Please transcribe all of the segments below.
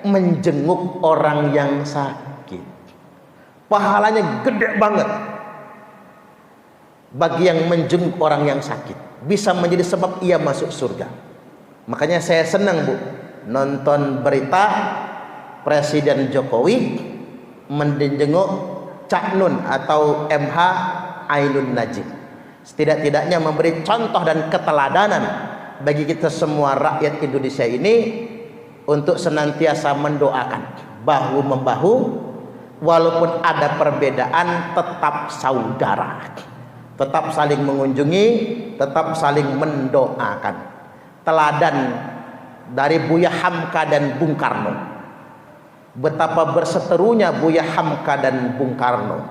menjenguk orang yang sakit. Pahalanya gede banget bagi yang menjenguk orang yang sakit, bisa menjadi sebab ia masuk surga. Makanya saya senang, Bu, nonton berita Presiden Jokowi menjenguk Cak Nun atau MH Ainun Najib. Setidak-tidaknya memberi contoh dan keteladanan bagi kita semua rakyat Indonesia ini untuk senantiasa mendoakan bahu membahu, walaupun ada perbedaan tetap saudara, tetap saling mengunjungi, tetap saling mendoakan. Teladan dari Buya Hamka dan Bung Karno, betapa berseterunya Buya Hamka dan Bung Karno.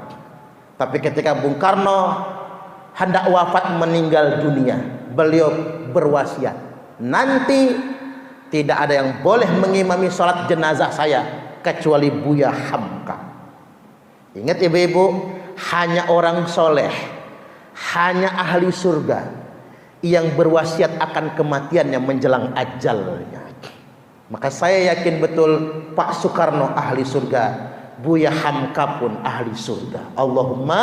Tapi ketika Bung Karno hendak wafat meninggal dunia, beliau berwasiat, nanti tidak ada yang boleh mengimami sholat jenazah saya kecuali Buya Hamka. Ingat ibu-ibu, hanya orang soleh, hanya ahli surga yang berwasiat akan kematiannya menjelang ajalnya. Maka saya yakin betul Pak Soekarno ahli surga, Buya Hamka pun ahli surga. Allahumma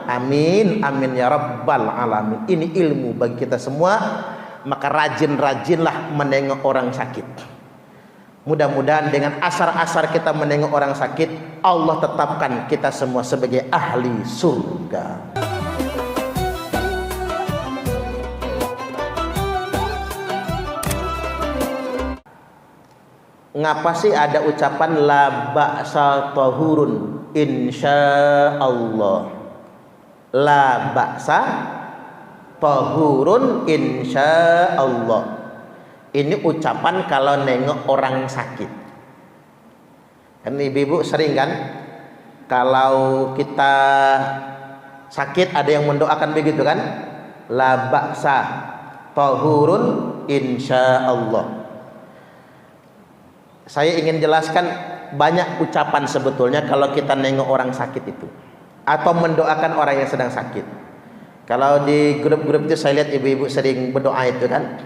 amin, amin ya rabbal alamin. Ini ilmu bagi kita semua. Maka rajin-rajinlah menengok orang sakit. Mudah-mudahan dengan asar-asar kita menengok orang sakit, Allah tetapkan kita semua sebagai ahli surga. Ngapa sih ada ucapan la ba'sa tahurun insyaallah? La ba'sa tahurun insyaallah. Ini ucapan kalau nengok orang sakit. Kan ibu-ibu sering kan kalau kita sakit ada yang mendoakan begitu kan? La ba'sa tahurun insyaallah. Saya ingin jelaskan banyak ucapan sebetulnya kalau kita nengok orang sakit itu atau mendoakan orang yang sedang sakit. Kalau di grup-grup itu saya lihat ibu-ibu sering berdoa itu kan,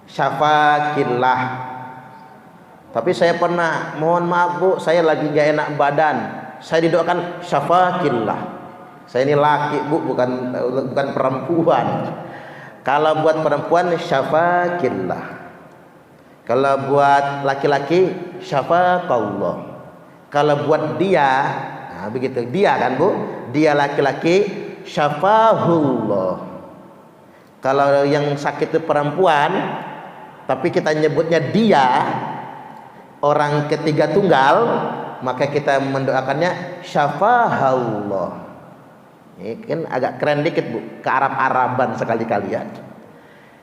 syafakillah. Tapi saya pernah, mohon maaf Bu, saya lagi gak enak badan, saya didoakan syafakillah. Saya ini laki Bu, bukan perempuan. Kalau buat perempuan syafakillah. Kalau buat laki-laki syafaqallah. Kalau buat dia, nah begitu, dia kan Bu, dia laki-laki syafahullah. Kalau yang sakit itu perempuan, tapi kita nyebutnya dia, orang ketiga tunggal, maka kita mendoakannya syafahallah. Ini kan agak keren dikit Bu, ke Arab-Araban sekali-kali ya.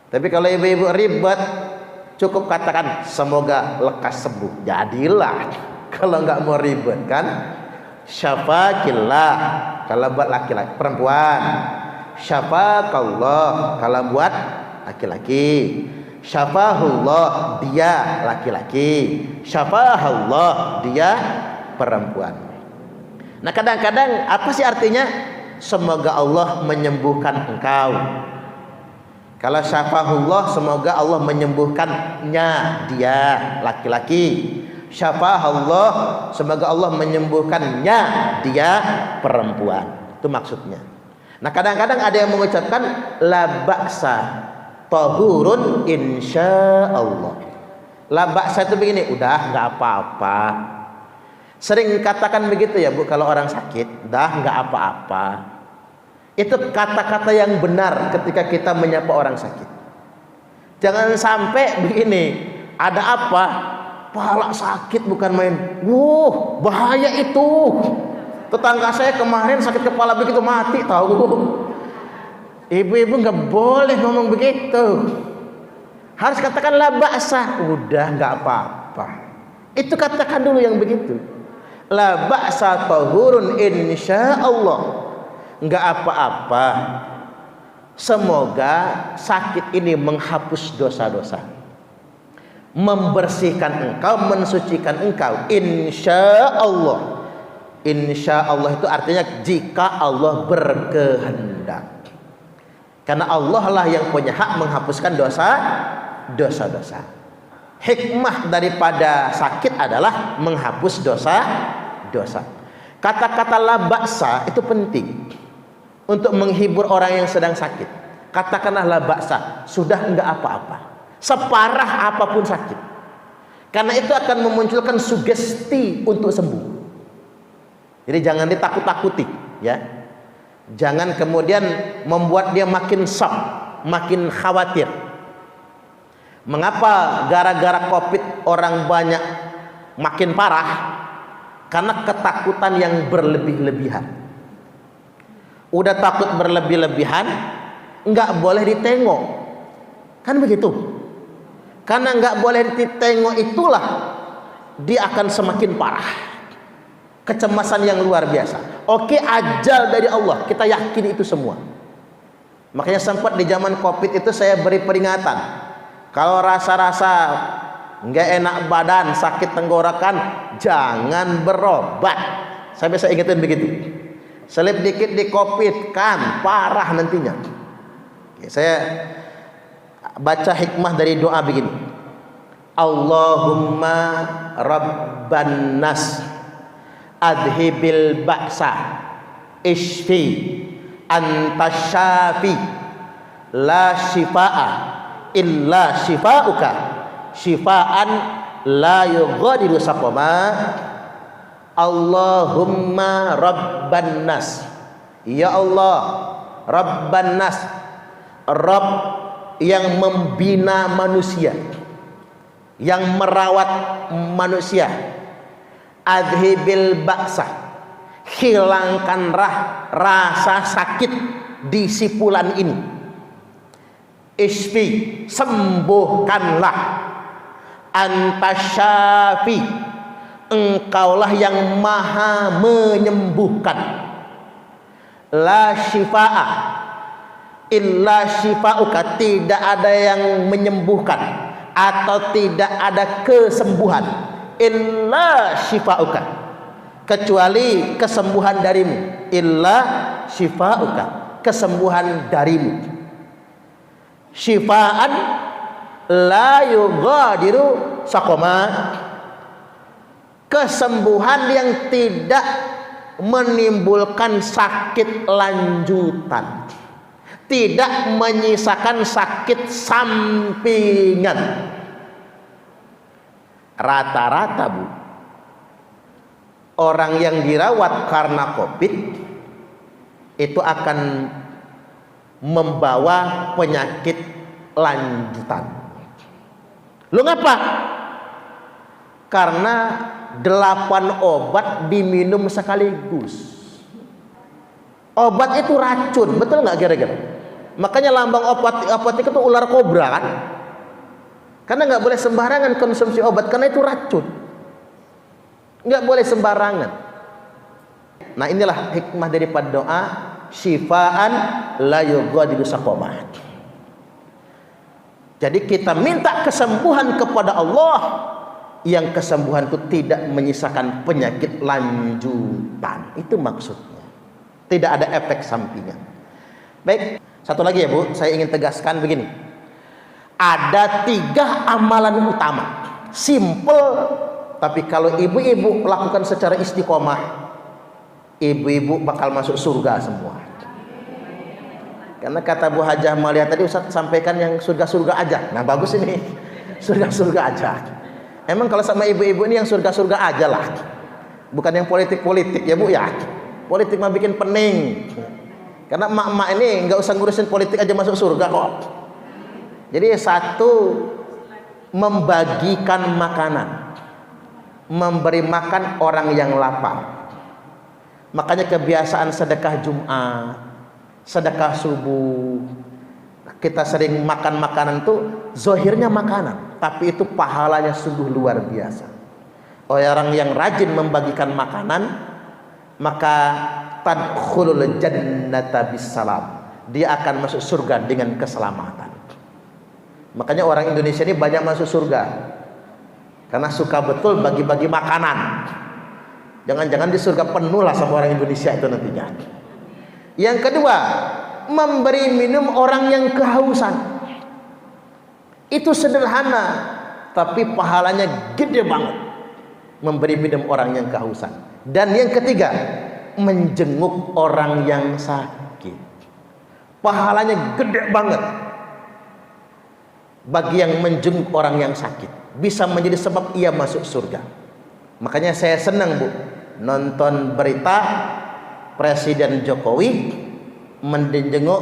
Tapi kalau ibu-ibu ribet, cukup katakan semoga lekas sembuh, jadilah. Kalau nggak mau ribet kan, syafakillah kalau buat laki-laki. Perempuan syafaqallah kalau buat laki-laki. Syafahullah dia laki-laki, syafahullah dia perempuan. Nah kadang-kadang apa sih artinya? Semoga Allah menyembuhkan engkau. Kalau syafahullah semoga Allah menyembuhkannya, dia laki-laki. Syafahullah semoga Allah menyembuhkannya, dia perempuan. Itu maksudnya. Nah kadang-kadang ada yang mengucapkan la ba'sa tahurun insyaallah. La ba'sa itu begini, udah nggak apa-apa. Sering katakan begitu ya Bu, kalau orang sakit, dah nggak apa-apa. Itu kata-kata yang benar ketika kita menyapa orang sakit. Jangan sampai begini, ada apa? Pala sakit bukan main. Bahaya itu. Tetangga saya kemarin sakit kepala begitu mati tahu. Ibu-ibu nggak boleh ngomong begitu. Harus katakan la ba'sa, udah nggak apa-apa. Itu katakan dulu yang begitu. La ba'sa tahurun insyaallah. Enggak apa-apa. Semoga sakit ini menghapus dosa-dosa, membersihkan engkau, mensucikan engkau. Insyaallah. Insyaallah itu artinya jika Allah berkehendak. Karena Allah lah yang punya hak menghapuskan dosa-dosa. Hikmah daripada sakit adalah menghapus dosa. Kata-kata la ba'sa itu penting untuk menghibur orang yang sedang sakit. Katakanlah la ba'sa, sudah enggak apa-apa, separah apapun sakit, karena itu akan memunculkan sugesti untuk sembuh. Jadi jangan ditakut-takuti, ya. Jangan kemudian membuat dia makin shock, makin khawatir. Mengapa gara-gara COVID orang banyak makin parah? Karena ketakutan yang berlebih-lebihan. Udah takut berlebih-lebihan, nggak boleh ditengok, kan begitu? Karena nggak boleh ditengok itulah dia akan semakin parah. Kecemasan yang luar biasa. Oke, ajal dari Allah, kita yakin itu semua. Makanya sempat di zaman COVID itu saya beri peringatan. Kalau rasa-rasa nggak enak badan, sakit tenggorokan, jangan berobat. Saya bisa ingetin begitu. Selip dikit di COVID kan parah nantinya. Oke, saya baca hikmah dari doa begini. Allahumma rabban nas adhibil ba'sa ishfi anta syafi la shifa'a illa shifa'uka shifaan la yughadiru saqama. Allahumma rabban nas, ya Allah rabban nas, Rabb yang membina manusia, yang merawat manusia. Adhibil ba'sa, hilangkanlah rasa sakit di sipulan ini. Isfi, sembuhkanlah. Anta syafi, engkaulah yang maha menyembuhkan. La shifa'a illa shifa'uka, tidak ada yang menyembuhkan atau tidak ada kesembuhan illa shifa'uka, kecuali kesembuhan darimu. Illa shifa'uka, kesembuhan darimu. Shifaan la yughadiru saqama, kesembuhan yang tidak menimbulkan sakit lanjutan, tidak menyisakan sakit sampingan. Rata-rata Bu, orang yang dirawat karena COVID itu akan membawa penyakit lanjutan. Lu ngapa? Karena 8 obat diminum sekaligus. Obat itu racun, betul nggak kira-kira? Makanya lambang apotek itu ular kobra kan? Karena nggak boleh sembarangan konsumsi obat, karena itu racun. Nggak boleh sembarangan. Nah inilah hikmah daripada doa syifaan la yughadiru saqama. Jadi kita minta kesembuhan kepada Allah, yang kesembuhan itu tidak menyisakan penyakit lanjutan. Itu maksudnya. Tidak ada efek sampingan. Baik, satu lagi ya Bu, saya ingin tegaskan begini. Ada 3 amalan utama, simple, tapi kalau ibu-ibu lakukan secara istiqomah, ibu-ibu bakal masuk surga semua. Karena kata Bu Hajah Malia tadi, Ustaz sampaikan yang surga-surga aja. Nah bagus ini, surga-surga aja. Emang kalau sama ibu-ibu ini yang surga-surga aja lah, bukan yang politik-politik ya Bu ya. Politik mah bikin pening. Karena emak-emak ini nggak usah ngurusin politik aja masuk surga kok. Jadi satu, membagikan makanan, memberi makan orang yang lapar. Makanya kebiasaan sedekah Jumat, sedekah subuh, kita sering makan makanan tuh zohirnya makanan, tapi itu pahalanya sungguh luar biasa. Orang yang rajin membagikan makanan, maka tadkhulul jannata bisalam, dia akan masuk surga dengan keselamatan. Makanya orang Indonesia ini banyak masuk surga karena suka betul bagi-bagi makanan. Jangan-jangan di surga penuh lah sama orang Indonesia itu nantinya. Yang kedua, memberi minum orang yang kehausan. Itu sederhana, tapi pahalanya gede banget, memberi minum orang yang kehausan. Dan yang ketiga, menjenguk orang yang sakit, pahalanya gede banget bagi yang menjenguk orang yang sakit, bisa menjadi sebab ia masuk surga. Makanya saya senang Bu nonton berita Presiden Jokowi menjenguk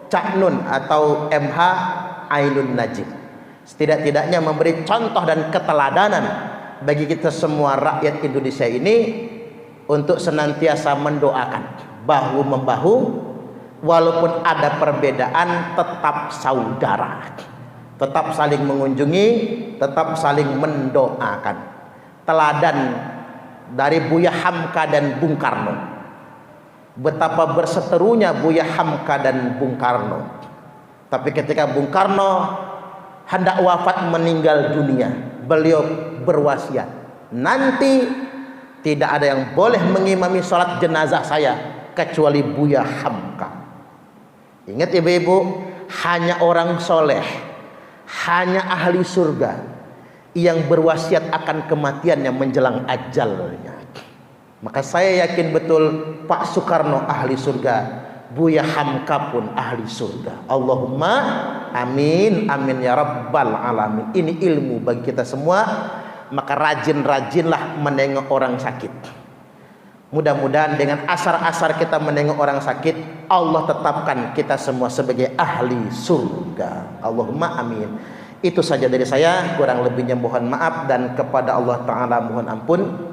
Cak Nun atau MH Ainun Najib. Setidak-tidaknya memberi contoh dan keteladanan bagi kita semua rakyat Indonesia ini untuk senantiasa mendoakan bahu membahu, walaupun ada perbedaan tetap saudara, tetap saling mengunjungi, tetap saling mendoakan. Teladan dari Buya Hamka dan Bung Karno, betapa berseterunya Buya Hamka dan Bung Karno. Tapi ketika Bung Karno hendak wafat meninggal dunia, beliau berwasiat, nanti tidak ada yang boleh mengimami sholat jenazah saya kecuali Buya Hamka. Ingat ibu-ibu, hanya orang soleh, hanya ahli surga yang berwasiat akan kematiannya menjelang ajalnya. Maka saya yakin betul Pak Soekarno ahli surga, Buya Hamka pun ahli surga. Allahumma amin, amin ya rabbal alamin. Ini ilmu bagi kita semua. Maka rajin-rajinlah menengok orang sakit. Mudah-mudahan dengan asar-asar kita menengok orang sakit, Allah tetapkan kita semua sebagai ahli surga. Allahumma amin. Itu saja dari saya, kurang lebihnya mohon maaf, dan kepada Allah Ta'ala mohon ampun.